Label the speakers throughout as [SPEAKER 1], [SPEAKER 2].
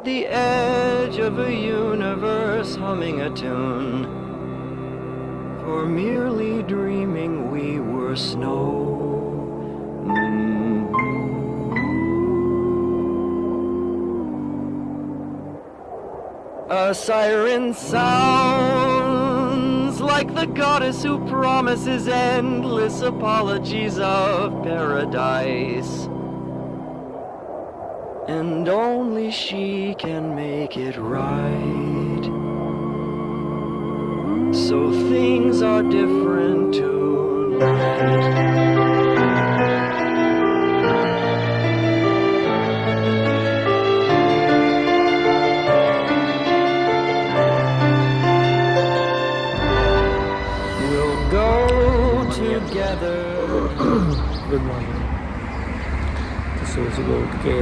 [SPEAKER 1] the edge of a universe humming a tune. For merely dreaming we were snow. A siren sounds like the goddess who promises endless apologies of paradise. And only she can make it right. So things are different tonight.
[SPEAKER 2] Good morning. तो सुबह सुबह उठ के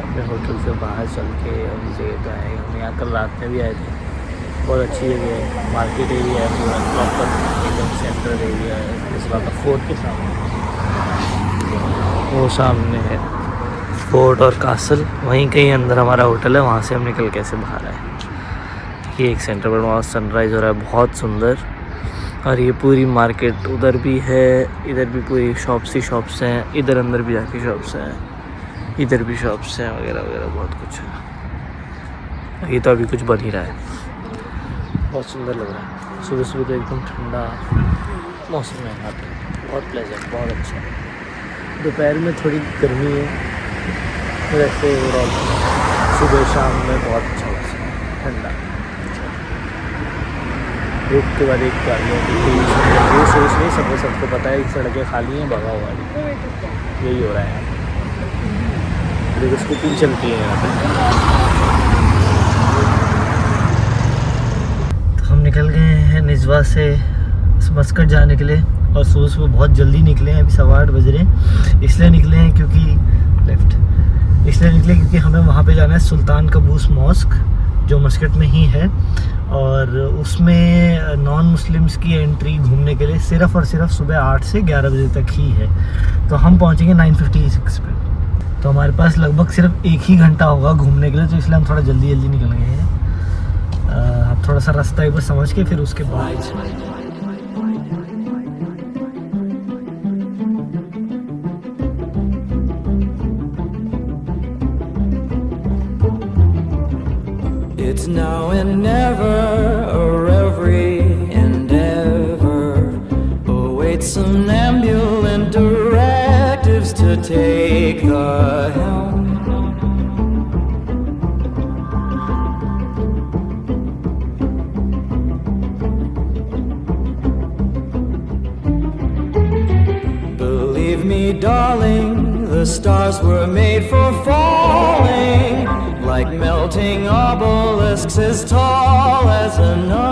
[SPEAKER 2] अपने hotel से बाहर चल के अभी जगह पे आए। हम यहाँ कल रात में भी आए थे। बहुत अच्छी जगह है, मार्केट एरिया है, पूरा प्रॉपर एकदम सेंट्रल एरिया है। इस बार का फोर्ट के सामने, वो सामने है फोर्ट और कासल, वहीं कहीं अंदर हमारा होटल है। वहाँ से हम निकल के ऐसे बाहर आए। ये एक सेंटर पर वहाँ सनराइज़ हो रहा है, बहुत सुंदर। और ये पूरी मार्केट उधर भी है, इधर भी पूरी शॉप्स ही शॉप्स हैं, इधर अंदर भी जाके शॉप्स हैं, इधर भी शॉप्स हैं वगैरह वगैरह, बहुत कुछ है। ये तो अभी कुछ बन ही रहा है। बहुत सुंदर लग रहा है। सुबह सुबह तो एकदम ठंडा मौसम है यहाँ पे, बहुत प्लेजेंट, बहुत अच्छा है। दोपहर में थोड़ी गर्मी है, वैसे ओवरऑल सुबह शाम में बहुत अच्छा मौसम है, ठंडा। एक के बाद एक गाड़ियों की ये सोच नहीं, सबको पता है सड़कें खाली हैं, भगा हुआ है। यही हो रहा है यहाँ पे। देखो स्कूटी चलती है यहाँ पे। तो हम निकल गए हैं निजवा से मस्कट जाने के लिए। और सुबह सुबह बहुत जल्दी निकले हैं, अभी 8:15 बज रहे हैं। इसलिए निकले हैं क्योंकि हमें वहाँ पे जाना है सुल्तान कबूस मॉस्क, जो मस्कट में ही है। और उसमें नॉन मुस्लिम्स की एंट्री घूमने के लिए सिर्फ़ और सिर्फ सुबह 8 से 11 बजे तक ही है। तो हम पहुंचेंगे 9:56 पे। तो हमारे पास लगभग सिर्फ 1 ही घंटा होगा घूमने के लिए, तो इसलिए हम थोड़ा जल्दी निकल गए हैं। अब थोड़ा सा रास्ता एक बार समझ के फिर उसके बाद
[SPEAKER 1] It's now and never, or every endeavor awaits some ambulant directives to take the helm. Believe me, darling, the stars were made for falling, like melting obelisks as tall as another.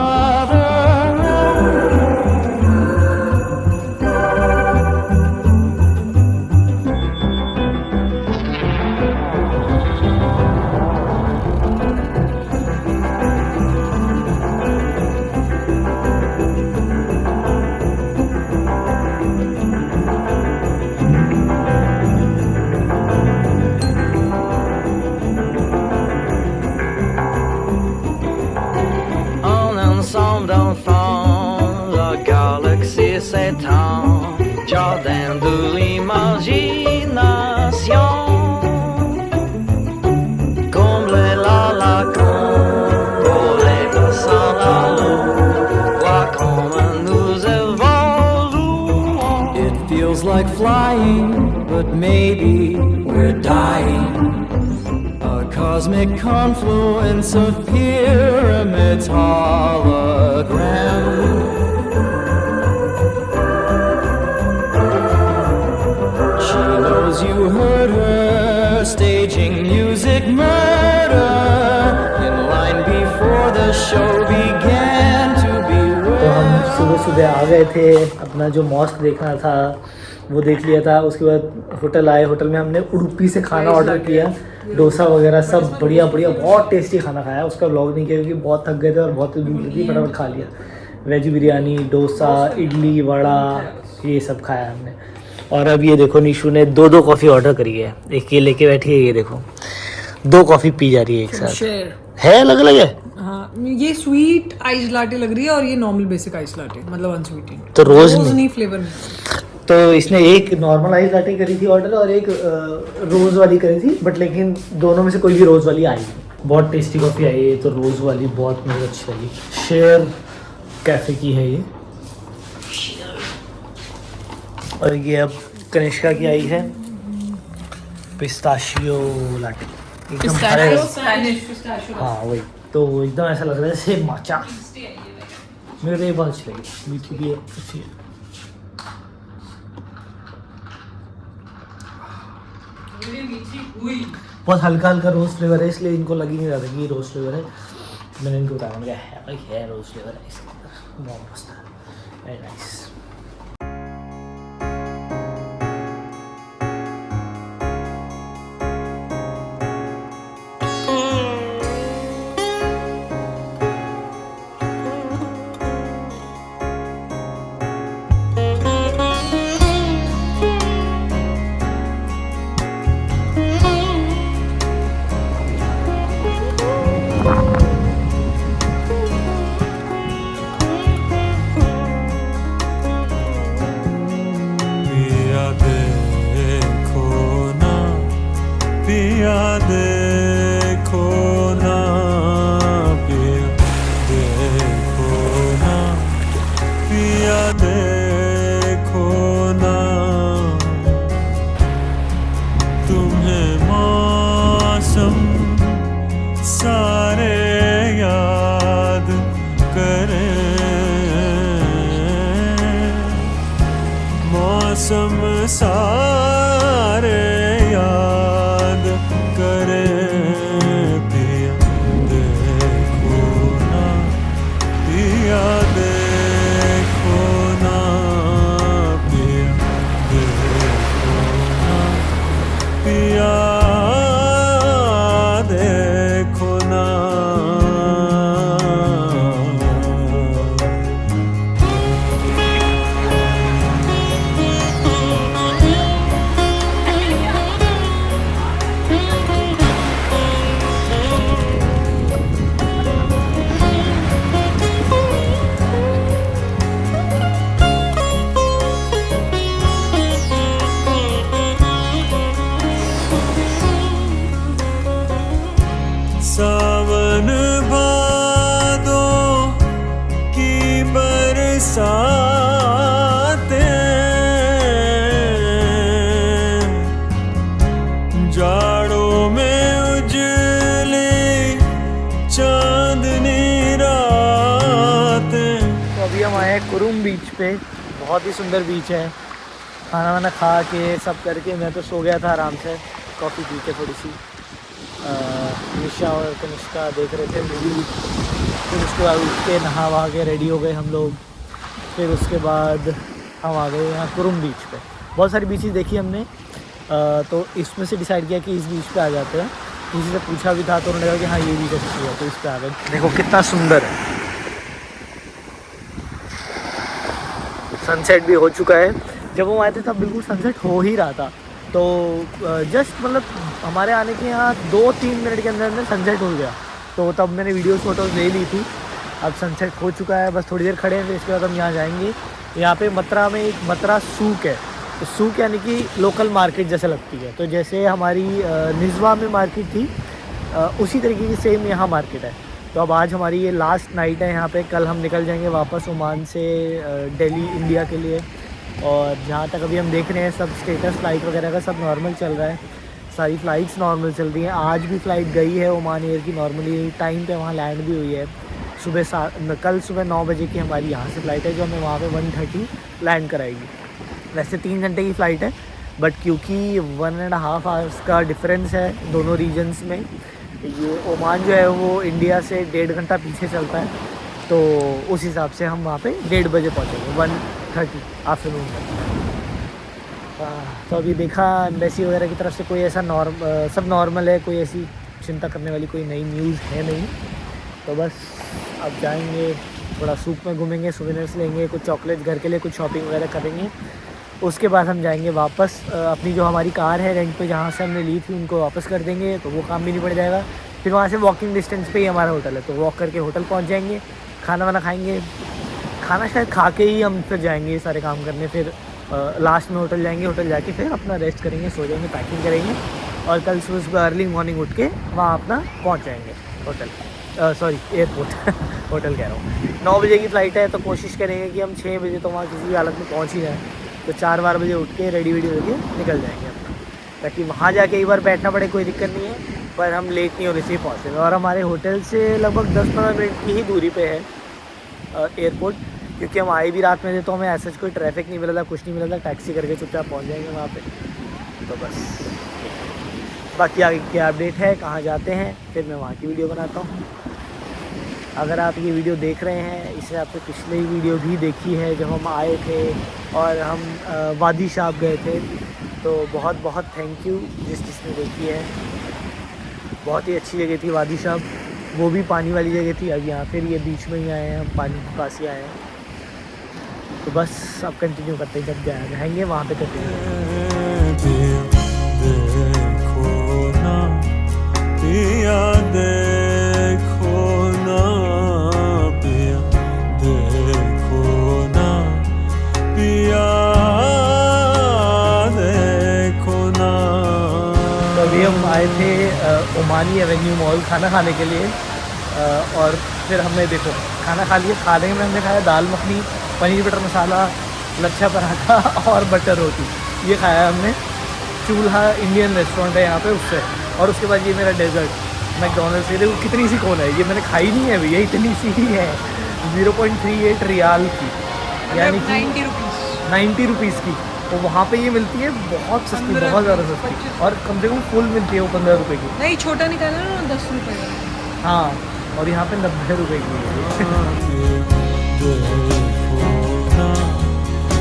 [SPEAKER 1] Jardin de l'imagination, comblez la lacune, volez passant la lune, vois comme nous évoluons. It feels like flying, but maybe we're dying. A cosmic confluence of pyramids, holograms. You heard her staging music murder in line before the show began to be read.
[SPEAKER 2] तो हम सुबह आ गए थे, अपना जो mask देखना था वो देख लिया था। उसके बाद होटल आए, होटल में हमने उडुपी से खाना ऑर्डर किया, डोसा वगैरह सब बढ़िया बहुत टेस्टी खाना खाया। उसका व्लॉग नहीं किया क्योंकि बहुत थक गए थे और बहुत भूख लगी, फटाफट खा लिया। वेज बिरयानी, डोसा, इडली, वड़ा, ये सब खाया हमने। और अब ये देखो निशु ने 2 कॉफ़ी ऑर्डर करी है, एक ये लेके बैठी है, ये देखो। 2 कॉफी पी जा रही है एक साथ।
[SPEAKER 3] शेयर।
[SPEAKER 2] है अलग अलग है
[SPEAKER 3] हाँ, ये स्वीट आइस लाटे लग रही है और ये नॉर्मल बेसिक आइस लाटे, मतलब अनस्वीटेंड।
[SPEAKER 2] तो रोज नहीं
[SPEAKER 3] फ्लेवर में।
[SPEAKER 2] तो इसने एक नॉर्मल आइस लाटे करी थी ऑर्डर और एक रोज वाली करी थी, बट लेकिन दोनों में से कोई भी रोज वाली आई नहीं। बहुत टेस्टी कॉफ़ी आई है, तो रोज वाली बहुत मुझे अच्छी लगी। शेयर कैफ़े की है ये, और ये अब कनिष्का की आई है पिस्ताशियो लाटे, एकदम हरे। हाँ वही, तो एकदम ऐसा लग रहा है जैसे माचा। मेरे को ये बहुत अच्छी लगी, मीठी भी है, अच्छी है। बहुत हल्का हल्का रोज फ्लेवर है, इसलिए इनको लग ही नहीं रहा था कि ये रोज फ्लेवर है। मैंने इनको बताया, मैंने कहा है भाई है रोज फ्लेवर है इसके अंदर, बहुत मस्त है, वेरी नाइस।
[SPEAKER 4] मौसम सारे याद करे पिया देखो ना, पिया देखो ना, पिया देखो ना, पिया देखो ना। सावन भादो की बरसातें, जाड़ों में उजली चांदनी रातें।
[SPEAKER 2] तो अभी हम आए हैं कुरुम बीच पे, बहुत ही सुंदर बीच है। खाना वाना खा के सब करके मैं तो सो गया था आराम से, कॉफ़ी पी के थोड़ी सी। निशा और कनिष्का देख रहे थे मूवी, फिर उसके बाद उठ के नहा वहा के रेडी हो गए हम लोग। फिर उसके बाद हम आ गए यहाँ कुरुम बीच पे। बहुत सारी बीचेस देखी हमने, तो इसमें से डिसाइड किया कि इस बीच पे आ जाते हैं। किसी से पूछा भी था तो उन्होंने कहा कि हाँ ये बीच अच्छी है, तो इस पे आ गए। देखो कितना सुंदर है, सनसेट भी हो चुका है। जब हम आए थे तब बिल्कुल सनसेट हो ही रहा था, तो जस्ट मतलब हमारे आने के यहाँ 2-3 मिनट के अंदर अंदर सनसेट हो गया। तो तब मैंने वीडियोस फोटोज़ ले ली थी। अब सनसेट हो चुका है, बस थोड़ी देर खड़े हैं, फिर इसके बाद हम यहाँ जाएंगे। यहाँ पे मथुरा में एक मथुरा सूक है, तो सूक यानी कि लोकल मार्केट जैसे लगती है। तो जैसे हमारी निज़वा में मार्केट थी, उसी तरीके की सेम यहाँ मार्केट है। तो अब आज हमारी ये लास्ट नाइट है यहाँ पे। कल हम निकल जाएंगे वापस ओमान से दिल्ली इंडिया के लिए। और जहाँ तक अभी हम देख रहे हैं सब स्टेटस फ्लाइट वगैरह का सब नॉर्मल चल रहा है, सारी फ़्लाइट्स नॉर्मल चल रही हैं। आज भी फ़्लाइट गई है ओमान एयर की, नॉर्मली टाइम पे वहाँ लैंड भी हुई है। कल सुबह 9 बजे की हमारी यहाँ से फ़्लाइट है, जो हमें वहाँ पे 1:30 लैंड कराएगी। वैसे 3 घंटे की फ़्लाइट है, बट क्योंकि 1.5 आवर्स का डिफरेंस है दोनों रीजन्स में, ये ओमान जो है वो इंडिया से 1.5 घंटा पीछे चलता है, तो उस हिसाब से हम वहाँ पे 1:30 बजे पहुँचेंगे 1:30 आफ्टरनून तक। तो अभी देखा एम्बेसी वगैरह की तरफ से कोई ऐसा सब नॉर्मल है, कोई ऐसी चिंता करने वाली कोई नई न्यूज़ है नहीं। तो बस अब जाएंगे, थोड़ा सूक में घूमेंगे, सोवेनिर्स लेंगे, कुछ चॉकलेट घर के लिए, कुछ शॉपिंग वगैरह करेंगे, उसके बाद हम जाएंगे वापस अपनी जो हमारी कार है रेंट पे जहाँ से हमने ली थी उनको वापस कर देंगे, तो वो काम भी नहीं पड़ जाएगा। फिर वहाँ से वॉकिंग डिस्टेंस पे ही हमारा होटल है, तो वॉक करके होटल पहुँच जाएंगे, खाना वाना खाएंगे, खाना शायद खा के ही हम फिर जाएंगे ये सारे काम करने। फिर लास्ट में होटल जाएंगे, होटल जाके फिर अपना रेस्ट करेंगे, सो जाएंगे, पैकिंग करेंगे और कल सुबह अर्ली मॉर्निंग उठ के वहाँ अपना पहुँच जाएंगे होटल, सॉरी एयरपोर्ट होटल कह रहा हूँ। 9 बजे की फ़्लाइट है, तो कोशिश करेंगे कि हम 6 बजे तो वहाँ किसी भी हालत में पहुँच ही जाएँ, तो 4-4 बजे उठ के रेडी वेडी होके निकल जाएंगे अपना, ताकि वहाँ जाके एक बार बैठना पड़े, कोई दिक्कत नहीं है, पर हम लेट नहीं होने चाहिए पहुँचने में। और हमारे होटल से लगभग 10-15 मिनट की ही दूरी पे है एयरपोर्ट, क्योंकि हम आए भी रात में थे, तो हमें ऐसा कोई ट्रैफिक नहीं मिला था, कुछ नहीं मिला था, टैक्सी करके चुपचाप पहुँच जाएंगे वहाँ पे। तो बस बाकी आगे क्या अपडेट है, कहाँ जाते हैं, फिर मैं वहाँ की वीडियो बनाता हूँ। अगर आप ये वीडियो देख रहे हैं, इससे आपने पिछले ही वीडियो भी देखी है जब हम आए थे और हम वादी शाब गए थे, तो बहुत बहुत थैंक यू जिसने देखी है। बहुत ही अच्छी जगह थी वादी शाब, वो भी पानी वाली जगह थी। अब यहाँ फिर ये बीच में ही आए हैं, हम पानी के पास ही आए हैं। तो बस अब कंटिन्यू करते हैं, जब जाएंगे वहाँ पे कंटिन्यू।
[SPEAKER 4] देखो ना पिया, देखो ना पिया, देखो ना पिया, देखो ना।
[SPEAKER 2] तो अभी हम आए थे ओमानी एवेन्यू मॉल खाना खाने के लिए, और फिर हमने देखो खाना खा लिया। खाने में हमने खाया दाल मखनी, पनीर बटर मसाला, लच्छा पराठा और बटर रोटी, ये खाया हमने। चूल्हा इंडियन रेस्टोरेंट है यहाँ पे, उससे। और उसके बाद ये मेरा डेजर्ट मैकडोनल्ड्स से, देखो कितनी सी कौन है, ये मैंने खाई नहीं है अभी, ये इतनी सी ही है, 0.38 रियाल की, यानी कि 90 रुपीज़ की। तो वहाँ पे ये मिलती है बहुत सस्ती, बहुत ज़्यादा सस्ती, और कम से कम फुल मिलती है वो 15 रुपये की।
[SPEAKER 3] नहीं, छोटा निकाला ना 10 रुपये का।
[SPEAKER 2] हाँ, और यहाँ पे 90 रुपये की है।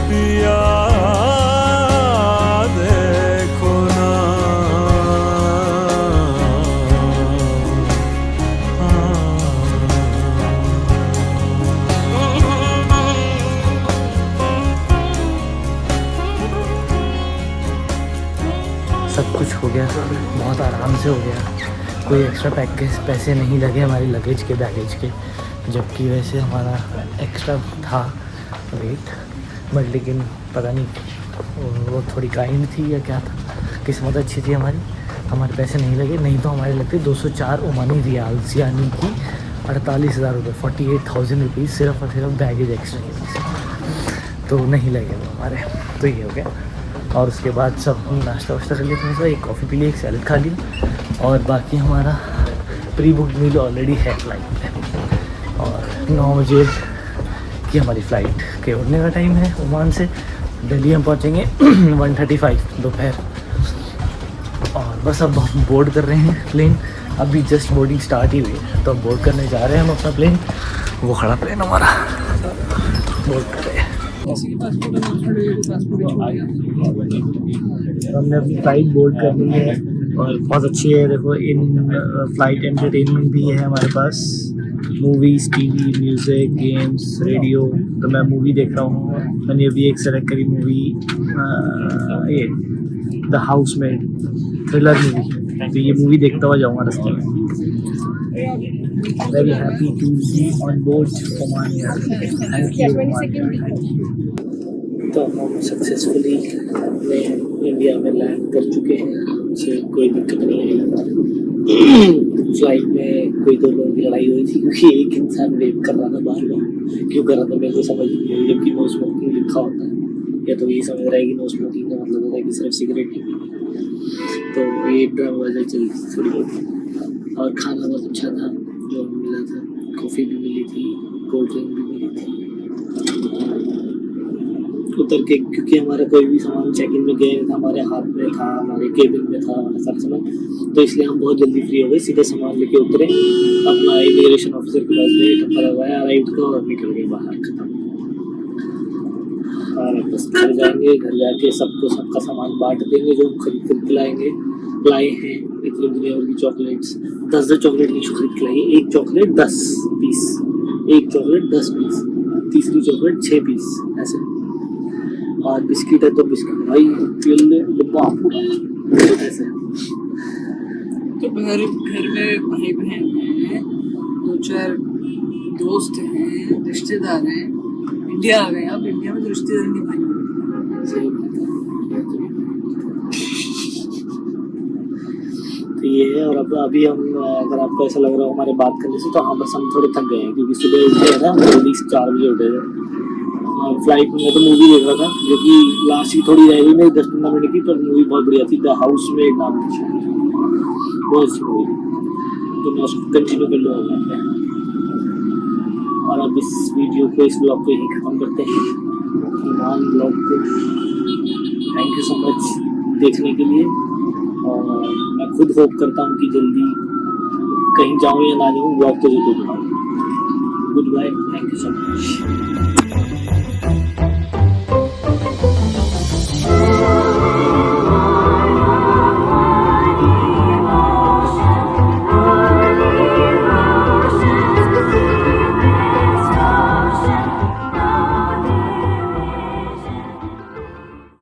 [SPEAKER 4] पिया देखो ना,
[SPEAKER 2] सब कुछ हो गया, बहुत आराम से हो गया, कोई एक्स्ट्रा पैसे नहीं लगे हमारे लगेज के, बैगेज के, जबकि वैसे हमारा एक्स्ट्रा था वेट, बट लेकिन पता नहीं वो थोड़ी काइंड थी या क्या था, किस्मत अच्छी थी हमारी, हमारे पैसे नहीं लगे। नहीं तो हमारे लगते 204 ओमानी रियाल्स, यानी कि 48,000 रुपये, 48,000 रुपीज़ सिर्फ और सिर्फ बैगेज एक्स्ट्रा के पैसे, तो नहीं लगे वो हमारे। तो ये हो गया। और उसके बाद सब नाश्ता वाश्ता कर लिया, थोड़ा सा एक कॉफ़ी पी ली, एक सैलेड खा लिया, और बाकी हमारा प्री बुक मील ऑलरेडी है फ्लाइट में। और 9 बजे की हमारी फ़्लाइट के उड़ने का टाइम है ओमान से। दिल्ली हम पहुँचेंगे 1:35 दोपहर। और बस अब हम बोर्ड कर रहे हैं प्लेन, अभी जस्ट बोर्डिंग स्टार्ट ही हुई है, तो अब बोर्ड करने जा रहे हैं हम अपना प्लेन। वो खड़ा प्लेन हमारा, बोर्ड कर रहे हैं। हमने अपनी फ़्लाइट बोर्ड कर ली है और बहुत अच्छी है। देखो इन फ़्लाइट एंटरटेनमेंट भी है हमारे पास, movies, TV, music, games, radio. तो मैं मूवी देख रहा हूँ, मैंने अभी एक सेलेक्ट करी मूवी, ये द हाउसमेड, थ्रिलर मूवी। तो ये मूवी देखता हुआ जाऊँगा रास्ते में। Very happy to be on board Oman Air, thank you. तो हम सक्सेसफुली अपने इंडिया में लैंड कर चुके हैं, हमसे कोई दिक्कत नहीं आई। फ्लाइट में कोई 2 लोगों की लड़ाई हुई थी, क्योंकि एक इंसान वेव कर रहा था बार बार, क्यों कर रहा था मेरे को समझ नहीं आई, जबकि नो स्मोकिंग लिखा होता है। या तो यही समझ रहा है कि नो स्मोकिंग का मतलब होता है कि सिर्फ सिगरेट ही पीनी। तो ये ड्रामेबाजी चली थी थोड़ी बहुत। और खाना बहुत अच्छा था जो हमें मिला था, कॉफ़ी भी मिली थी, कोल्ड ड्रिंक भी मिली थी। उतर के, क्योंकि हमारा कोई भी सामान चेक इन में गए था, हमारे हाथ में था, हमारे केबिन में था हमारा सारा सामान, तो इसलिए हम बहुत जल्दी फ्री हो गए, सीधे सामान लेके उतरे, अपना इमिग्रेशन ऑफिसर के पास गए, टप्पा लगवाया राइट का और निकल गए बाहर, खत्म। और बस घर जाएंगे, घर जाके सबको सबका सामान बांट देंगे जो हम खरीद के लाए हैं। इतनी दुनिया भर की चॉकलेट्स, 10 चॉकलेट नहीं खरीद के लाइए, एक चॉकलेट 10 पीस, एक चॉकलेट 10 पीस, तीसरी चॉकलेट 6 पीस, ऐसे और बिस्किट है तो बिस्किट भाई केले डिब्बा पूरा ऐसे।
[SPEAKER 3] तो घर में भाई बहन हैं, 2-4 दोस्त हैं, रिश्तेदार हैं। इंडिया आ गए, अब इंडिया में तो रिश्तेदार नहीं भाई।
[SPEAKER 2] तो ये है। और अब अभी हम अगर आपको ऐसा लग रहा हो हमारे बात करने से तो हाँ बस हम थोड़े थक गए हैं क्योंकि सुबह उठे हैं ना, जल्दी 4 बजे उठे थे। फ्लाइट में तो मूवी देख रहा था जो कि लास्ट की थोड़ी रह गई मेरी 10-15 मिनट की, पर मूवी बहुत बढ़िया थी। द हाउस में एक नाम थी, बहुत अच्छी मूवी थी, तो मैं उसको कंटिन्यू कर लूँगा। और अब इस वीडियो को, इस ब्लॉग को यहीं ख़त्म करते हैं। ईमान ब्लॉग को थैंक यू सो मच देखने के लिए। और मैं खुद होप करता हूँ कि जल्दी कहीं जाऊँ या ना जाऊँ, ब्लॉग तो जरूर बनाऊँ। Goodbye, thank you so much.